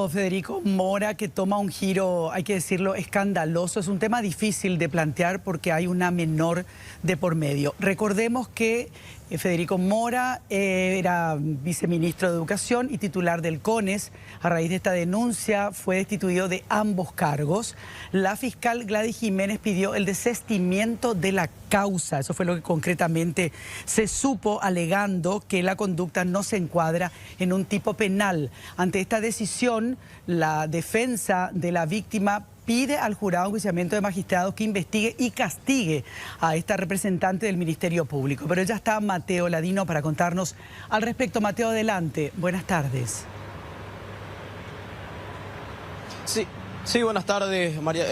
caso Federico Mora, que toma un giro, hay que decirlo, escandaloso. Es un tema difícil de plantear porque hay una menor de por medio. Recordemos que Federico Mora era viceministro de Educación y titular del CONES. A raíz de esta denuncia fue destituido de ambos cargos. La fiscal Gladys Jiménez pidió el desistimiento de la causa. Eso fue lo que concretamente se supo, alegando que la conducta no se encuadra en un tipo penal. Ante esta decisión, la defensa de la víctima pide al jurado de enjuiciamiento de magistrados que investigue y castigue a esta representante del Ministerio Público. Pero ya está Mateo Ladino para contarnos al respecto. Mateo, adelante. Buenas tardes. Sí, buenas tardes, María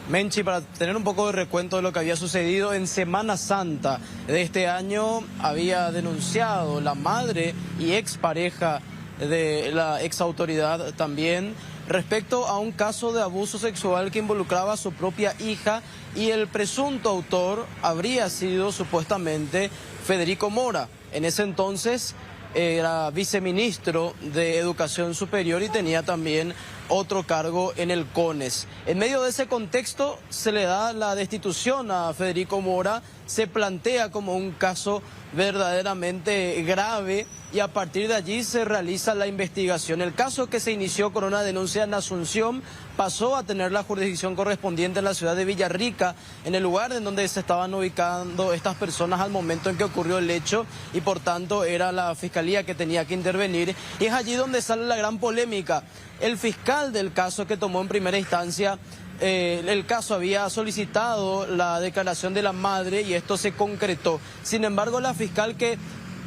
Menchi. Para tener un poco de recuento de lo que había sucedido en Semana Santa de este año, había denunciado la madre y expareja de la exautoridad también respecto a un caso de abuso sexual que involucraba a su propia hija, y el presunto autor habría sido supuestamente Federico Mora. En ese entonces era viceministro de Educación Superior y tenía también otro cargo en el CONES. En medio de ese contexto se le da la destitución a Federico Mora, se plantea como un caso verdaderamente grave y a partir de allí se realiza la investigación. El caso, que se inició con una denuncia en Asunción, pasó a tener la jurisdicción correspondiente en la ciudad de Villarrica, en el lugar en donde se estaban ubicando estas personas al momento en que ocurrió el hecho, y por tanto era la fiscalía que tenía que intervenir, y es allí donde sale la gran polémica. El fiscal del caso, que tomó en primera instancia el caso, había solicitado la declaración de la madre y esto se concretó. Sin embargo, la fiscal que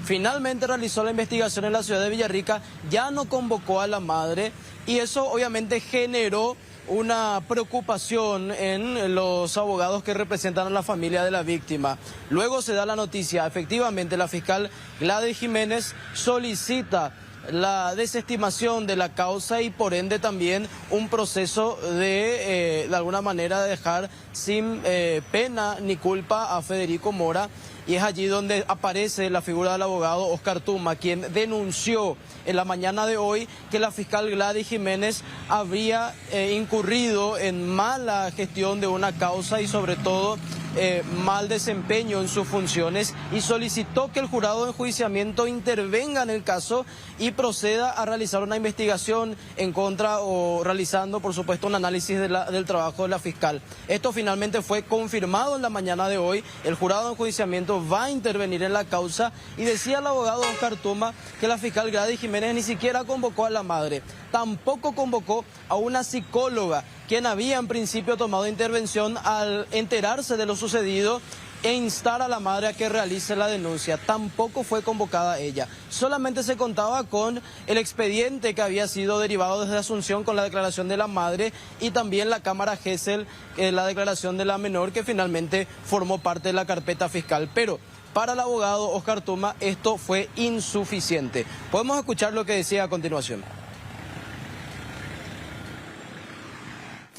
finalmente realizó la investigación en la ciudad de Villarrica ya no convocó a la madre, y eso obviamente generó una preocupación en los abogados que representan a la familia de la víctima. Luego se da la noticia, efectivamente la fiscal Gladys Jiménez solicita la desestimación de la causa y por ende también un proceso de alguna manera dejar sin pena ni culpa a Federico Mora, y es allí donde aparece la figura del abogado Oscar Tuma, quien denunció en la mañana de hoy que la fiscal Gladys Jiménez habría incurrido en mala gestión de una causa y sobre todo mal desempeño en sus funciones, y solicitó que el jurado de enjuiciamiento intervenga en el caso y proceda a realizar una investigación en contra, o realizando por supuesto un análisis del trabajo de la fiscal. Esto finalmente fue confirmado en la mañana de hoy. El jurado de enjuiciamiento va a intervenir en la causa, y decía el abogado Oscar Tuma que la fiscal Gladys Jiménez ni siquiera convocó a la madre, tampoco convocó a una psicóloga, quien había en principio tomado intervención al enterarse de lo sucedido e instar a la madre a que realice la denuncia. Tampoco fue convocada ella. Solamente se contaba con el expediente que había sido derivado desde Asunción con la declaración de la madre, y también la cámara Gesell, la declaración de la menor, que finalmente formó parte de la carpeta fiscal. Pero para el abogado Oscar Tuma esto fue insuficiente. Podemos escuchar lo que decía a continuación.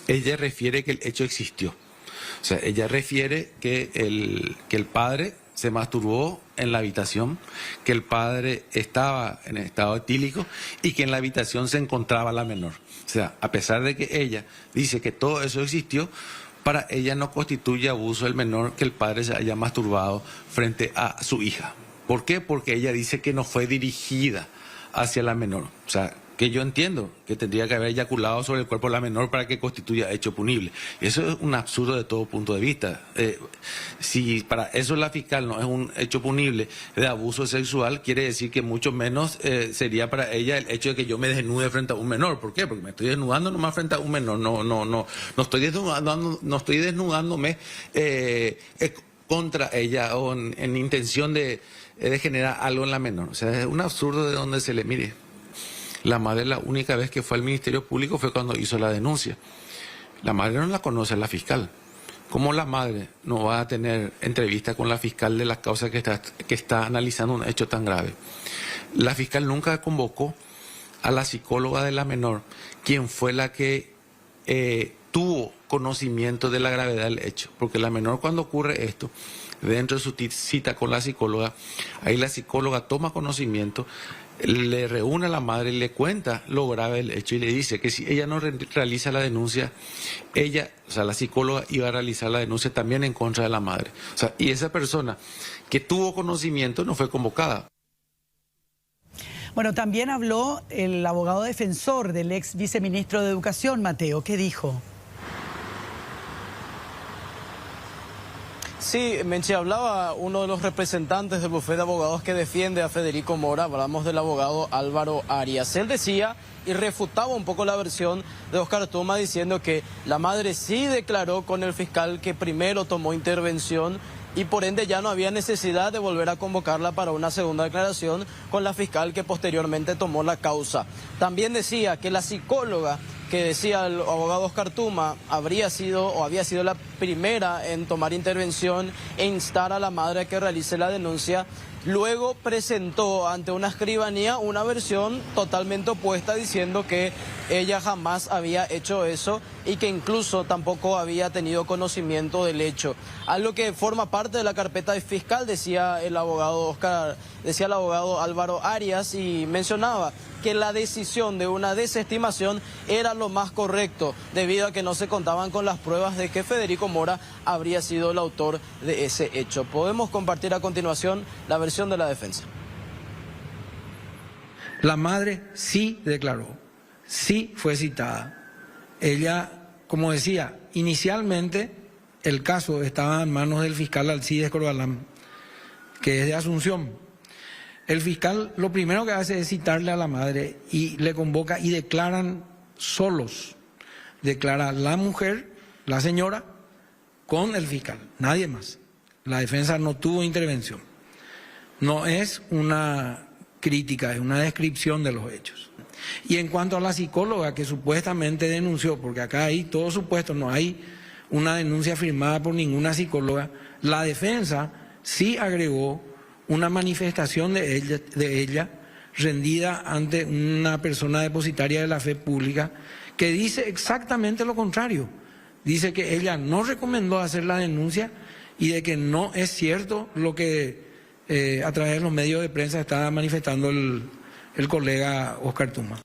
Ella refiere que el hecho existió. O sea, ella refiere que el padre se masturbó en la habitación, que el padre estaba en estado etílico y que en la habitación se encontraba la menor. O sea, a pesar de que ella dice que todo eso existió, para ella no constituye abuso del menor que el padre se haya masturbado frente a su hija. ¿Por qué? Porque ella dice que no fue dirigida hacia la menor. O sea, que yo entiendo que tendría que haber eyaculado sobre el cuerpo de la menor para que constituya hecho punible. Eso es un absurdo de todo punto de vista. Si para eso la fiscal no es un hecho punible de abuso sexual, quiere decir que mucho menos sería para ella el hecho de que yo me desnude frente a un menor. ¿Por qué? Porque me estoy desnudando nomás frente a un menor. No estoy desnudándome contra ella o en intención de generar algo en la menor. O sea, es un absurdo de donde se le mire. La madre, la única vez que fue al Ministerio Público fue cuando hizo la denuncia. La madre no la conoce a la fiscal. ¿Cómo la madre no va a tener entrevista con la fiscal de las causas que está analizando un hecho tan grave? La fiscal nunca convocó a la psicóloga de la menor, quien fue la que tuvo conocimiento de la gravedad del hecho, porque la menor, cuando ocurre esto, dentro de su cita con la psicóloga, ahí la psicóloga toma conocimiento, le reúne a la madre y le cuenta lo grave del hecho y le dice que si ella no realiza la denuncia, ella, o sea, la psicóloga iba a realizar la denuncia también en contra de la madre. O sea, y esa persona que tuvo conocimiento no fue convocada. Bueno, también habló el abogado defensor del ex viceministro de Educación, Mateo. ¿Qué dijo? Sí, Menchi, hablaba uno de los representantes del bufete de abogados que defiende a Federico Mora. Hablamos del abogado Álvaro Arias. Él decía y refutaba un poco la versión de Oscar Tuma, diciendo que la madre sí declaró con el fiscal que primero tomó intervención y por ende ya no había necesidad de volver a convocarla para una segunda declaración con la fiscal que posteriormente tomó la causa. También decía que la psicóloga que decía el abogado Oscar Tuma había sido la primera en tomar intervención e instar a la madre a que realice la denuncia. Luego presentó ante una escribanía una versión totalmente opuesta, diciendo que ella jamás había hecho eso y que incluso tampoco había tenido conocimiento del hecho. Algo que forma parte de la carpeta fiscal, decía el abogado Álvaro Arias, y mencionaba que la decisión de una desestimación era lo más correcto, debido a que no se contaban con las pruebas de que Federico Mora habría sido el autor de ese hecho. Podemos compartir a continuación la versión de la defensa. La madre sí declaró, sí fue citada. Ella, como decía, inicialmente el caso estaba en manos del fiscal Alcides Corbalán, que es de Asunción. El fiscal lo primero que hace es citarle a la madre y le convoca y declaran solos. Declara la mujer, la señora, con el fiscal, nadie más. La defensa no tuvo intervención. No es una crítica, es una descripción de los hechos. Y en cuanto a la psicóloga que supuestamente denunció, porque acá hay todo supuesto, no hay una denuncia firmada por ninguna psicóloga, la defensa sí agregó una manifestación de ella rendida ante una persona depositaria de la fe pública que dice exactamente lo contrario. Dice que ella no recomendó hacer la denuncia y de que no es cierto lo que a través de los medios de prensa está manifestando el colega Oscar Tuma.